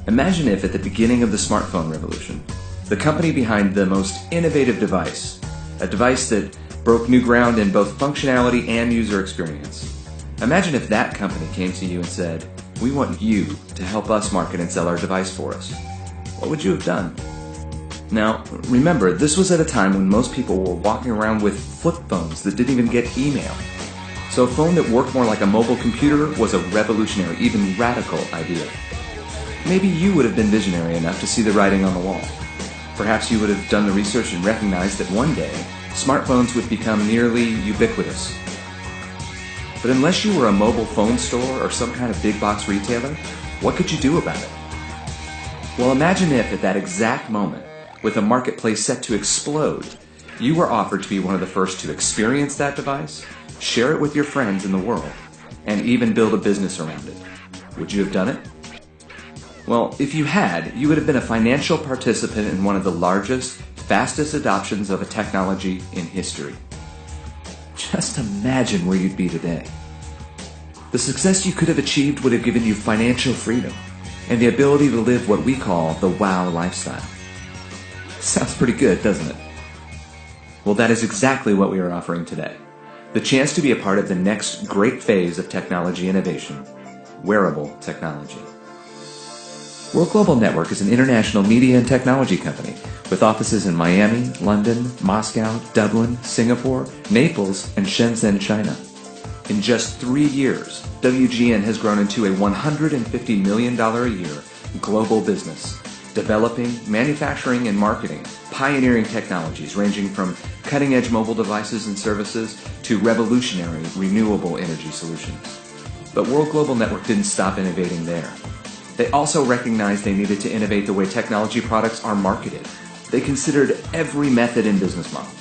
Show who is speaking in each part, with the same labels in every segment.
Speaker 1: Imagine if at the beginning of the smartphone revolution, the company behind the most innovative device, a device that broke new ground in both functionality and user experience. Imagine if that company came to you and said, "We want you to help us market and sell our device for us." What would you have done? Now, remember, this was at a time when most people were walking around with flip phones that didn't even get email. So a phone that worked more like a mobile computer was a revolutionary, even radical idea. Maybe you would have been visionary enough to see the writing on the wall. Perhaps you would have done the research and recognized that one day, smartphones would become nearly ubiquitous. But unless you were a mobile phone store or some kind of big box retailer, what could you do about it? Well, imagine if at that exact moment, with a marketplace set to explode, you were offered to be one of the first to experience that device, share it with your friends in the world, and even build a business around it. Would you have done it? Well, if you had, you would have been a financial participant in one of the largest, fastest adoptions of a technology in history. Just imagine where you'd be today. The success you could have achieved would have given you financial freedom and the ability to live what we call the wow lifestyle. Sounds pretty good, doesn't it? Well, that is exactly what we are offering today. The chance to be a part of the next great phase of technology innovation, wearable technology. Worldgn Network is an international media and technology company with offices in Miami, London, Moscow, Dublin, Singapore, Naples, and Shenzhen, China. In just 3 years, WGN has grown into a $150 million a year global business, developing, manufacturing, and marketing pioneering technologies ranging from cutting-edge mobile devices and services to revolutionary renewable energy solutions. But Worldgn Network didn't stop innovating there. They also recognized they needed to innovate the way technology products are marketed. They considered every method and business model.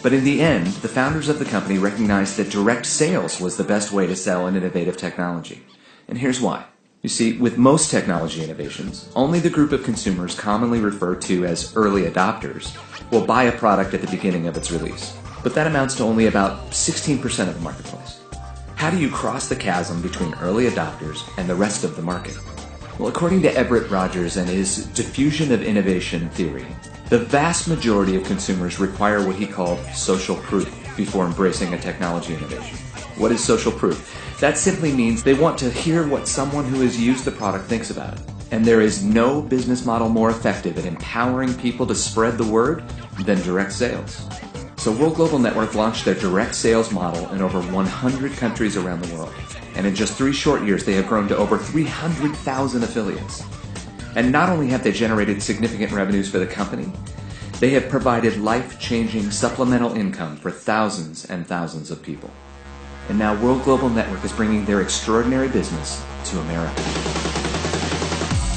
Speaker 1: But in the end, the founders of the company recognized that direct sales was the best way to sell an innovative technology. And here's why. You see, with most technology innovations, only the group of consumers commonly referred to as early adopters will buy a product at the beginning of its release. But that amounts to only about 16% of the marketplace. How do you cross the chasm between early adopters and the rest of the market? Well, according to Everett Rogers and his diffusion of innovation theory, the vast majority of consumers require what he called social proof before embracing a technology innovation. What is social proof? That simply means they want to hear what someone who has used the product thinks about it. And there is no business model more effective at empowering people to spread the word than direct sales. So Worldgn Network launched their direct sales model in over 100 countries around the world. And in just 3 short years, they have grown to over 300,000 affiliates. And not only have they generated significant revenues for the company, they have provided life-changing supplemental income for thousands and thousands of people. And now Worldgn Network is bringing their extraordinary business to America.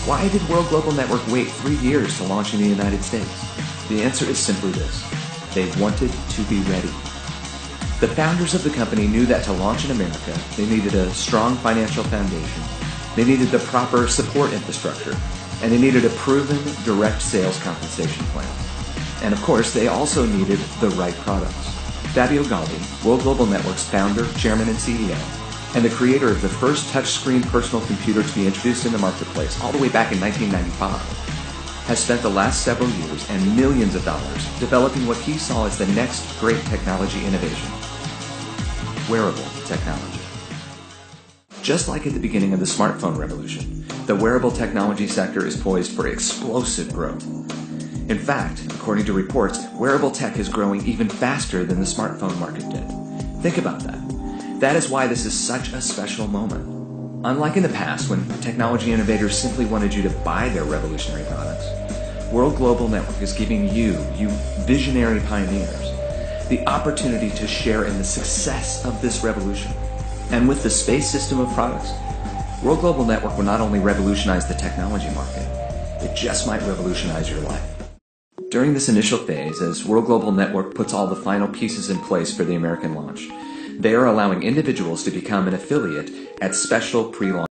Speaker 1: Why did Worldgn Network wait 3 years to launch in the United States? The answer is simply this: they wanted to be ready. The founders of the company knew that to launch in America, they needed a strong financial foundation, they needed the proper support infrastructure, and they needed a proven direct sales compensation plan. And of course, they also needed the right products. Fabio Galdi, Worldgn Network's founder, chairman, and CEO, and the creator of the first touchscreen personal computer to be introduced in the marketplace all the way back in 1995, has spent the last several years and millions of dollars developing what he saw as the next great technology innovation: wearable technology. Just like at the beginning of the smartphone revolution, the wearable technology sector is poised for explosive growth. In fact, according to reports, wearable tech is growing even faster than the smartphone market did. Think about that. That is why this is such a special moment. Unlike in the past, when technology innovators simply wanted you to buy their revolutionary products, Worldgn Network is giving you visionary pioneers, the opportunity to share in the success of this revolution. And with the space system of products, Worldgn Network will not only revolutionize the technology market, it just might revolutionize your life. During this initial phase, as Worldgn Network puts all the final pieces in place for the American launch, they are allowing individuals to become an affiliate at special pre-launch